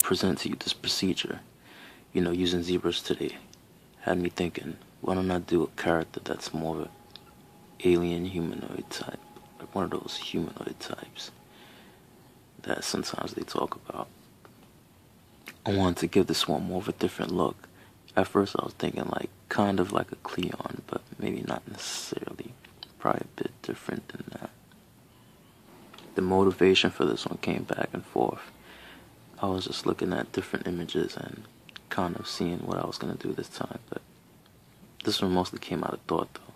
present to you this procedure, using ZBrush today, had me thinking, why don't I do a character that's more of an alien humanoid type, like one of those humanoid types that sometimes they talk about. I wanted to give this one more of a different look. At first I was thinking like kind of like a Cleon, but maybe not necessarily. Probably a bit different than that. The motivation for this one came back and forth. I was just looking at different images and kind of seeing what I was going to do this time, but this one mostly came out of thought though.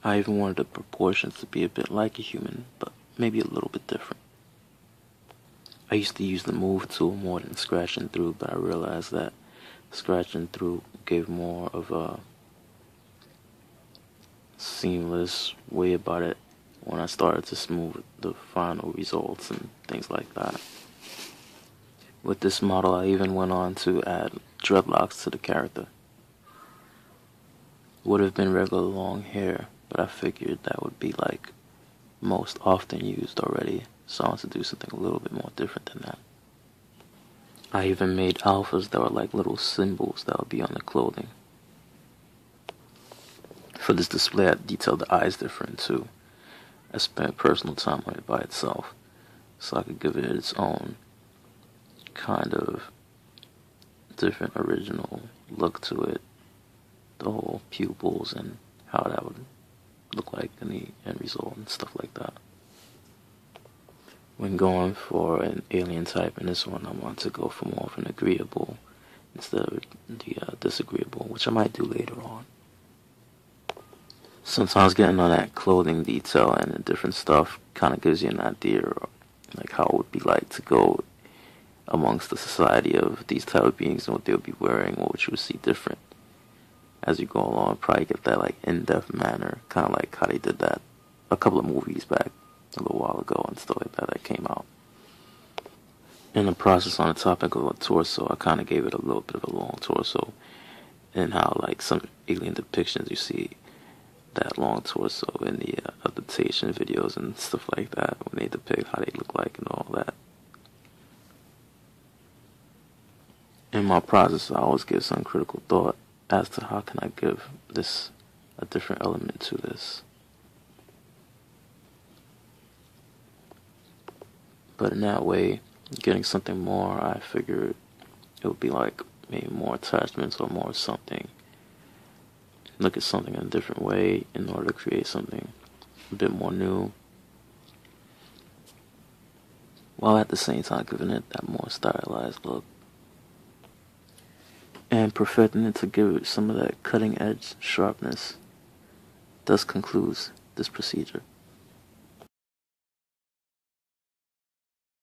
I even wanted the proportions to be a bit like a human, but maybe a little bit different. I used to use the move tool more than scratching through, but I realized that scratching through gave more of a seamless way about it when I started to smooth the final results and things like that. With this model, I even went on to add dreadlocks to the character. Would have been regular long hair, but I figured that would be like most often used already, so I wanted to do something a little bit more different than that. I even made alphas that were like little symbols that would be on the clothing. For this display, I detailed the eyes different too. I spent personal time on it by itself, so I could give it its own kind of different original look to it. The whole pupils and how that would look like in the end result and stuff like that. When going for an alien type in this one, I want to go for more of an agreeable instead of the disagreeable, which I might do later on. Sometimes getting on that clothing detail and the different stuff kind of gives you an idea of like how it would be like to go amongst the society of these type of beings and what they would be wearing, or what you would see different as you go along. Probably get that like in-depth manner, kind of like how they did that a couple of movies back a little while ago and stuff like that came out. In the process, on the topic of a torso, I kind of gave it a little bit of a long torso, and how like some alien depictions you see that long torso in the adaptation videos and stuff like that when they depict how they look like and all that. In my process, I always give some critical thought as to how can I give this a different element to this. But in that way, getting something more, I figured it would be like maybe more attachments or more something. Look at something in a different way in order to create something a bit more new, while at the same time giving it that more stylized look and perfecting it to give it some of that cutting edge sharpness. Thus concludes this procedure.